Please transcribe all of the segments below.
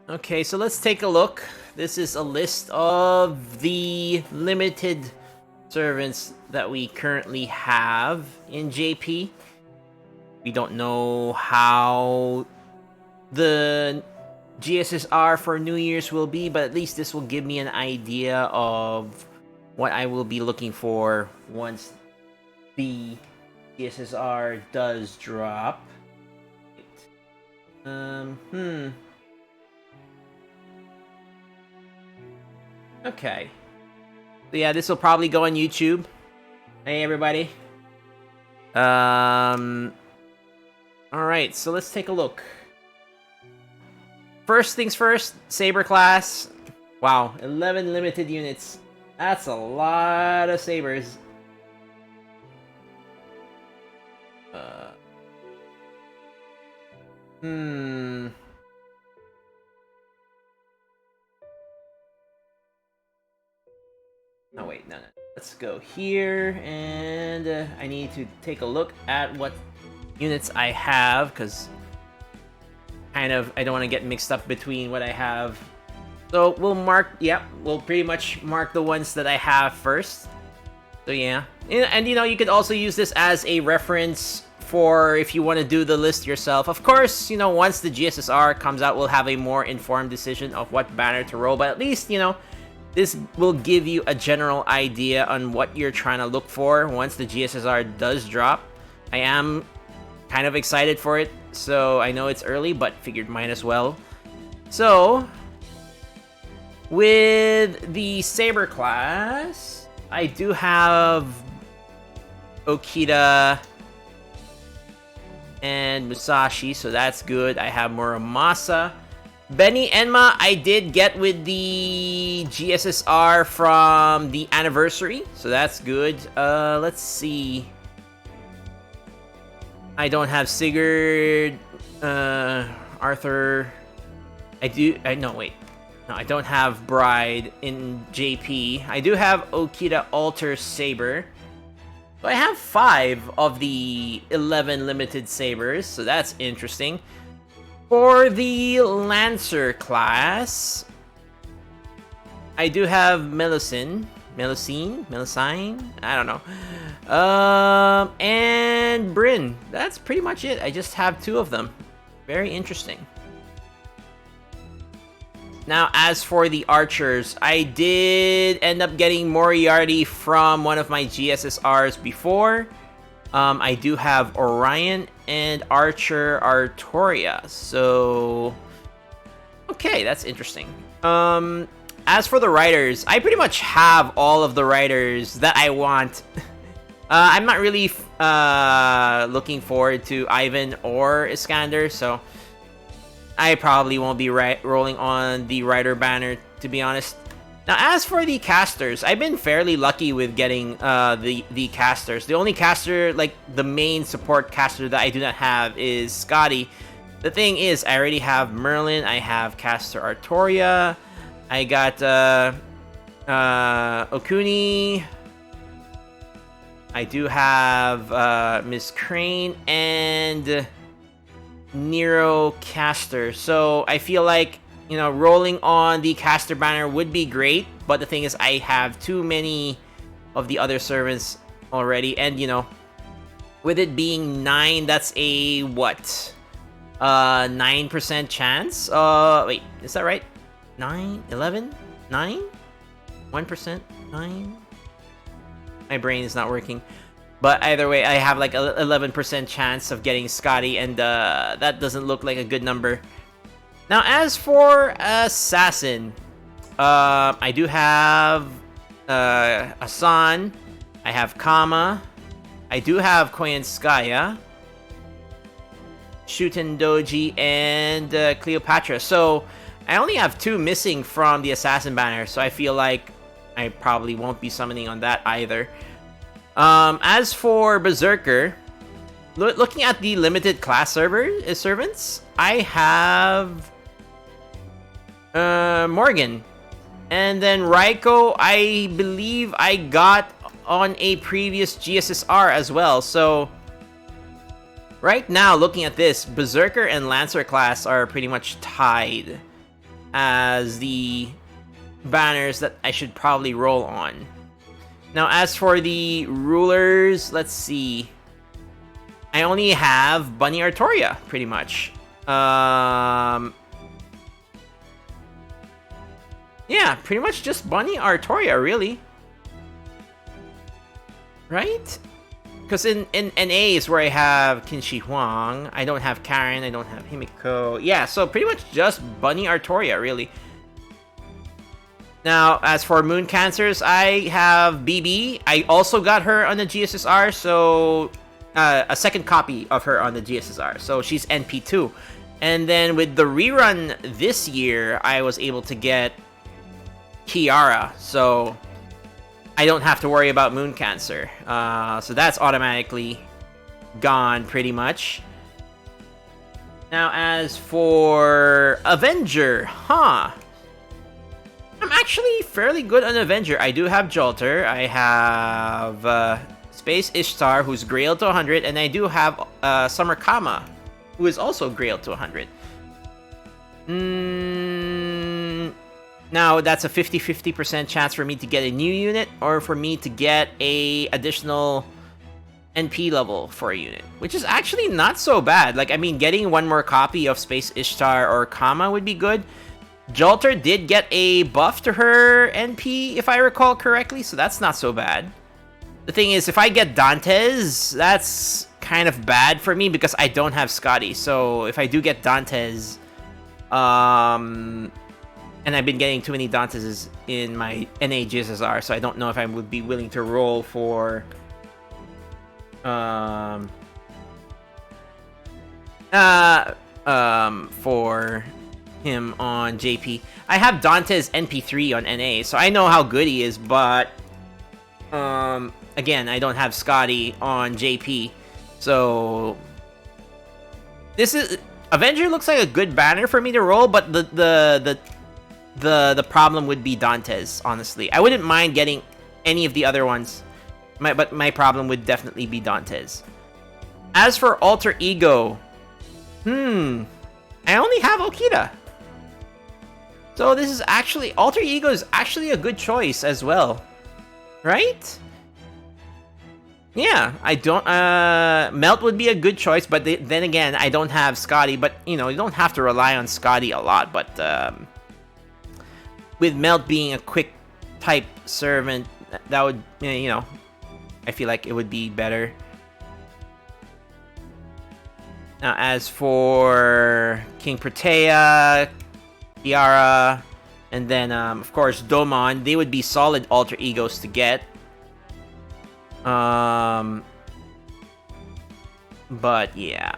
Okay, so let's take a look. This is a list of the limited servants that we currently have in JP. We don't know how the GSSR for New Year's will be, but at least this will give me an idea of what I will be looking for once the GSSR does drop. Okay. So yeah, this will probably go on YouTube. Hey everybody. Alright, so let's take a look. First things first, Saber class. Wow, 11 limited units. That's a lot of Sabers. Oh wait, no. Let's go here, and I need to take a look at what units I have, because I don't want to get mixed up between what I have. So we'll we'll pretty much mark the ones that I have first. So yeah, and you could also use this as a reference for if you want to do the list yourself. Of course, once the GSSR comes out, we'll have a more informed decision of what banner to roll, but at least, this will give you a general idea on what you're trying to look for once the GSSR does drop. I am kind of excited for it, so I know it's early, but figured might as well. So, with the Saber class, I do have Okita and Musashi, so that's good. I have Muramasa. Benny Enma, I did get with the GSSR from the anniversary, so that's good. Let's see. I don't have Sigurd, Arthur. I don't have Bride in JP. I do have Okita Alter Saber. So I have 5 of the 11 limited Sabers, so that's interesting. For the Lancer class, I do have Melusine, I don't know. And Bryn. That's pretty much it. I just have 2 of them. Very interesting. Now, as for the archers, I did end up getting Moriarty from one of my GSSRs before. I do have Orion and Archer Artoria, so okay, that's interesting. As for the writers, I pretty much have all of the writers that I want. I'm not really looking forward to Ivan or Iskander, so I probably won't be rolling on the writer banner, to be honest. Now, as for the casters, I've been fairly lucky with getting the casters. The only caster, like the main support caster that I do not have is Scotty. The thing is, I already have Merlin, I have caster Artoria, I got Okuni, I do have Miss Crane, and Nero caster. So I feel like, rolling on the caster banner would be great, but the thing is, I have too many of the other servants already, and with it being 9, that's a what? 9% chance? Wait, is that right? 9? 11? 9? 1%? 9? My brain is not working. But either way, I have like 11% chance of getting Scotty, and that doesn't look like a good number. Now, as for Assassin, I do have Asan, I have Kama, I do have Koyanskaya, Shuten Doji, and Cleopatra. So, I only have 2 missing from the Assassin banner, so I feel like I probably won't be summoning on that either. As for Berserker, looking at the limited class servants, I have Morgan, and then Raiko, I believe I got on a previous GSSR as well. So right now, looking at this, Berserker and Lancer class are pretty much tied. as the banners that I should probably roll on. Now, as for the rulers, let's see. I only have Bunny Artoria, pretty much. Yeah, pretty much just Bunny Artoria, really. Right? Because in NA is where I have Qinshi Huang. I don't have Karen, I don't have Himiko. Yeah, so pretty much just Bunny Artoria, really. Now, as for Moon Cancers, I have BB. I also got her on the GSSR, so a second copy of her on the GSSR. So she's NP2. And then with the rerun this year, I was able to get Kiara. So I don't have to worry about Moon Cancer. So that's automatically gone pretty much. Now, as for Avenger, I'm actually fairly good on Avenger. I do have Jolter. I have Space Ishtar, who's Grailed to 100. And I do have Summer Kama, who is also Grailed to 100. Now, that's a 50-50% chance for me to get a new unit, or for me to get a additional NP level for a unit, which is actually not so bad. Like, I mean, getting one more copy of Space Ishtar or Kama would be good. Jolter did get a buff to her NP, if I recall correctly, so that's not so bad. The thing is, if I get Dantes, that's kind of bad for me because I don't have Scotty. So if I do get Dantes, and I've been getting too many Dantes in my NA GSSR, so I don't know if I would be willing to roll for for him on JP. I have Dante's NP3 on NA, so I know how good he is, but again, I don't have Scotty on JP. So this is Avenger looks like a good banner for me to roll, but the problem would be Dantes, honestly. I wouldn't mind getting any of the other ones. But my problem would definitely be Dantes. As for Alter Ego, I only have Okita. So this is actually, Alter Ego is actually a good choice as well. Right? Yeah, I don't, Melt would be a good choice, but then again, I don't have Scotty, but, you know, you don't have to rely on Scotty a lot, but, with Melt being a quick type servant, that would, you know, I feel like it would be better. Now, as for King Protea, Kiara, and then, of course, Domon, they would be solid alter egos to get. But yeah.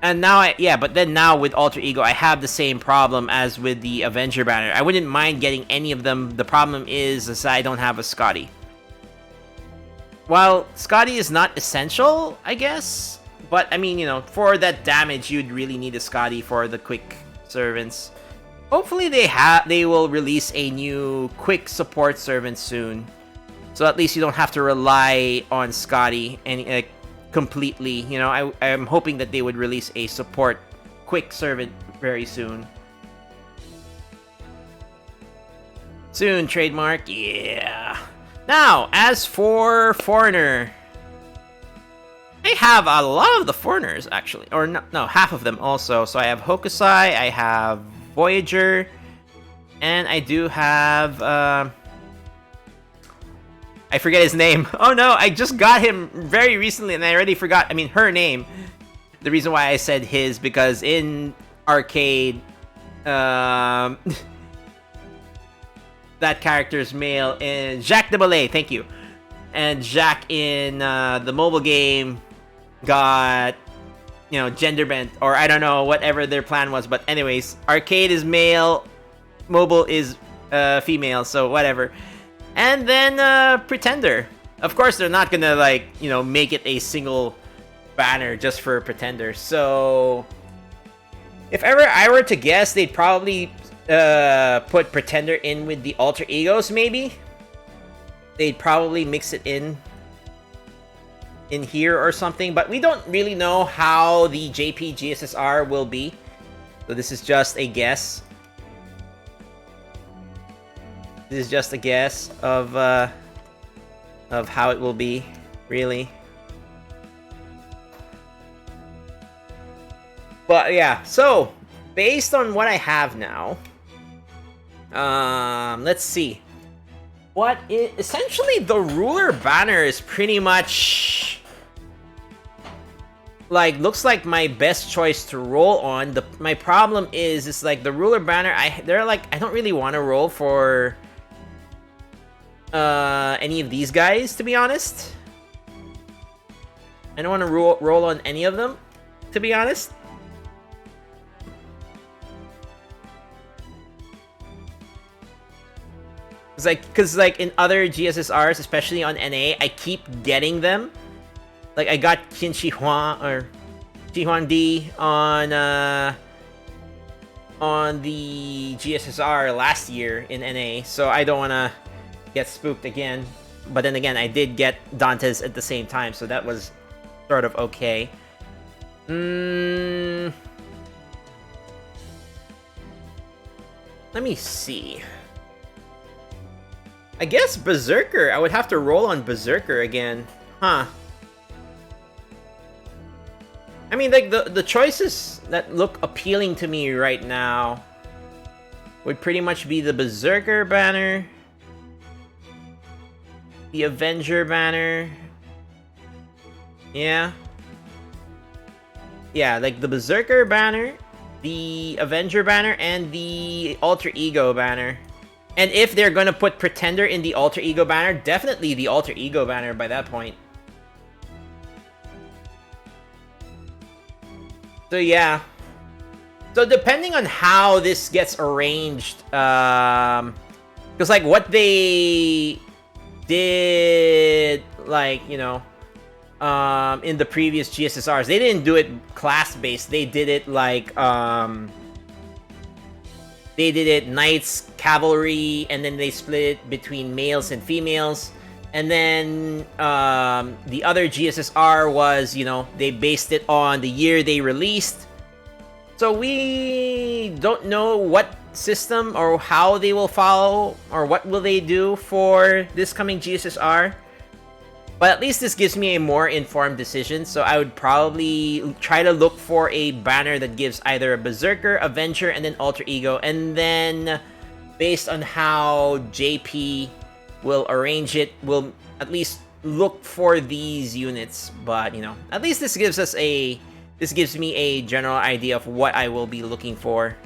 And now, but then now with Alter Ego, I have the same problem as with the Avenger banner. I wouldn't mind getting any of them. The problem is I don't have a Scotty. While Scotty is not essential, I guess. But, I mean, you know, for that damage, you'd really need a Scotty for the quick servants. Hopefully they will release a new quick support servant soon. So at least you don't have to rely on Scotty and completely. You know, I'm hoping that they would release a support quick servant very soon. Soon, trademark. Yeah. Now, as for Foreigner, I have a lot of the Foreigners, actually. Or no, half of them also. So I have Hokusai, I have Voyager, and I do have, I forget his name. Oh no, I just got him very recently and I already forgot, I mean, her name. The reason why I said his, because in arcade, that character's male in Jacques de Molay, thank you. And Jacques in the mobile game got, you know, gender bent, or I don't know, whatever their plan was. But anyways, arcade is male, mobile is female, so whatever. And then Pretender. Of course, they're not gonna, like, you know, make it a single banner just for Pretender. So if ever I were to guess, they'd probably put Pretender in with the alter egos, maybe. They'd probably mix it in here or something, but we don't really know how the JP GSSR will be. So this is just a guess. This is just a guess of how it will be, really. But yeah, so based on what I have now, let's see. Essentially the ruler banner is pretty much like looks like my best choice to roll on. My problem is it's like the ruler banner. I don't really want to roll for any of these guys, to be honest. I don't want to roll on any of them, to be honest. Cause in other GSSRs, especially on NA, I keep getting them. Like I got Qin Shi Huang or Shi Huang Di on the GSSR last year in NA, so I don't wanna get spooked again. But then again, I did get Dante's at the same time, so that was sort of okay. Let me see. I guess Berserker. I would have to roll on Berserker again. Huh. I mean, like, the choices that look appealing to me right now would pretty much be the Berserker banner, the Avenger banner. Yeah. Yeah, like the Berserker banner, the Avenger banner, and the Alter Ego banner. And if they're gonna put Pretender in the Alter Ego banner, definitely the Alter Ego banner by that point. So yeah. So depending on how this gets arranged, because like what they did, like, you know, in the previous GSSRs, they didn't do it class-based. They did it like, they did it Knights, Cavalry, and then they split it between males and females. And then the other GSSR was, you know, they based it on the year they released. So we don't know what system or how they will follow or what will they do for this coming GSSR. But at least this gives me a more informed decision. So I would probably try to look for a banner that gives either a Berserker, Avenger, and then Alter Ego. And then based on how JP will arrange it, we'll at least look for these units. But, you know, at least this gives me a general idea of what I will be looking for.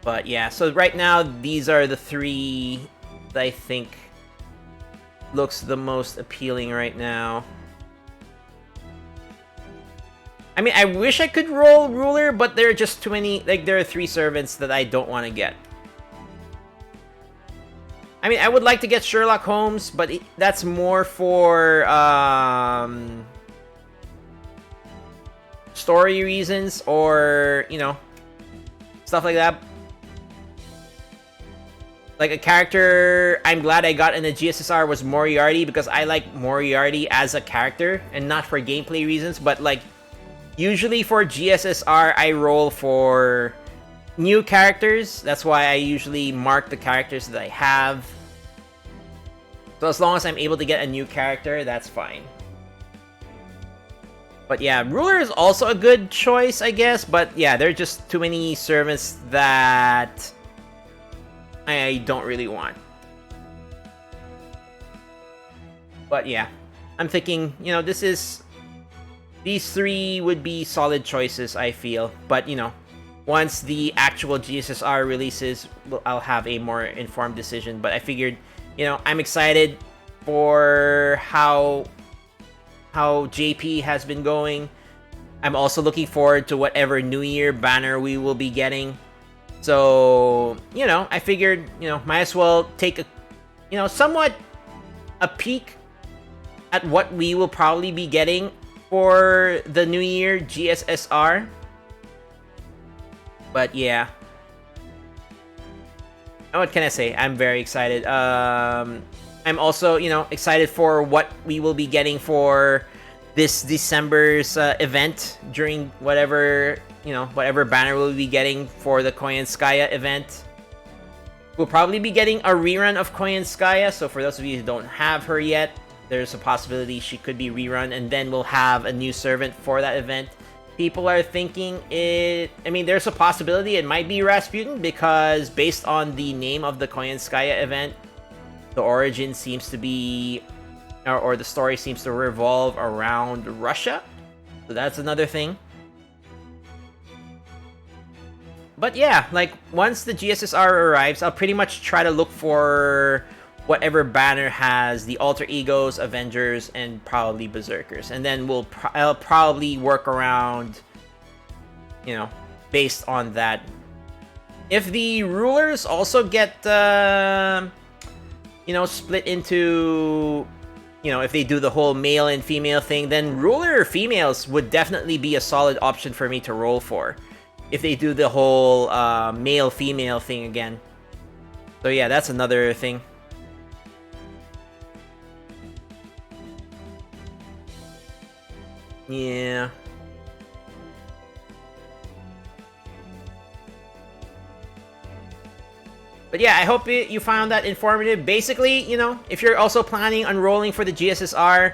But yeah, so right now these are the three that I think looks the most appealing right now. I mean, I wish I could roll Ruler, but there are just too many, like there are 3 servants that I don't want to get. I mean, I would like to get Sherlock Holmes, but that's more for story reasons or, you know, stuff like that. Like a character I'm glad I got in the GSSR was Moriarty, because I like Moriarty as a character and not for gameplay reasons, but like usually for GSSR I roll for new characters. That's why I usually mark the characters that I have. So as long as I'm able to get a new character, that's fine. But yeah, Ruler is also a good choice, I guess. But yeah, there are just too many servants that I don't really want. But yeah, I'm thinking, you know, these 3 would be solid choices, I feel. But, you know, once the actual GSSR releases, I'll have a more informed decision. But I figured, you know, I'm excited for how JP has been going. I'm also looking forward to whatever New Year banner we will be getting. So, you know, I figured, you know, might as well take a, you know, somewhat a peek at what we will probably be getting for the New Year GSSR. But yeah. What can I say? I'm very excited. I'm also, you know, excited for what we will be getting for this December's event during whatever banner we'll be getting for the Koyanskaya event. We'll probably be getting a rerun of Koyanskaya, so for those of you who don't have her yet, there's a possibility she could be rerun, and then we'll have a new servant for that event. People are thinking there's a possibility it might be Rasputin, because based on the name of the Koyanskaya event, the origin seems to be, or the story seems to revolve around Russia. So that's another thing. But yeah, like, once the GSSR arrives, I'll pretty much try to look for whatever banner has the alter egos, Avengers, and probably Berserkers. And then I'll probably work around, based on that. If the rulers also get, split into, if they do the whole male and female thing, then ruler females would definitely be a solid option for me to roll for. If they do the whole male-female thing again. So yeah, that's another thing. Yeah. But yeah, I hope you found that informative. Basically, if you're also planning on rolling for the GSSR,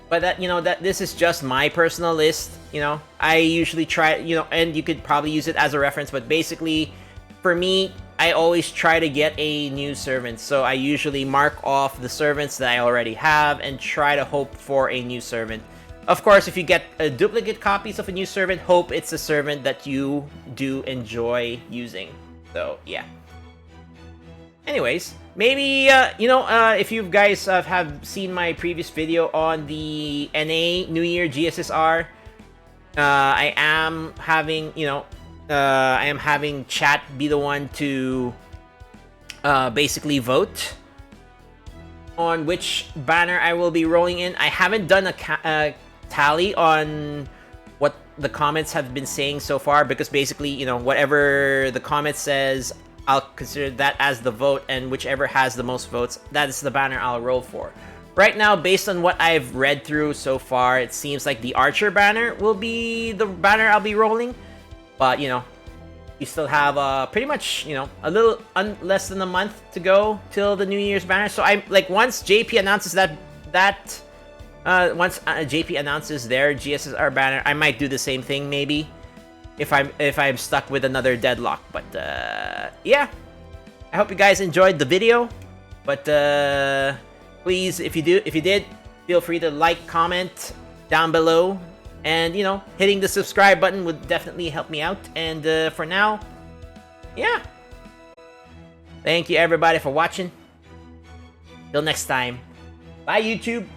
but that this is just my personal list, I usually try, and you could probably use it as a reference, but basically, for me, I always try to get a new servant. So I usually mark off the servants that I already have and try to hope for a new servant. Of course, if you get duplicate copies of a new servant, hope it's a servant that you do enjoy using. So, yeah. Anyways, maybe, if you guys have seen my previous video on the NA New Year GSSR, I am having, chat be the one to basically vote on which banner I will be rolling in. I haven't done a tally on what the comments have been saying so far, because basically, whatever the comment says, I'll consider that as the vote, and whichever has the most votes, that is the banner I'll roll for. Right now, based on what I've read through so far, it seems like the Archer banner will be the banner I'll be rolling. But, you still have pretty much, a little less than a month to go till the New Year's banner. So once JP announces once JP announces their GSSR banner, I might do the same thing maybe. If I'm stuck with another deadlock. But yeah, I hope you guys enjoyed the video. But please, if you did, feel free to like, comment down below, and hitting the subscribe button would definitely help me out. And for now, yeah, thank you everybody for watching. Till next time, bye YouTube.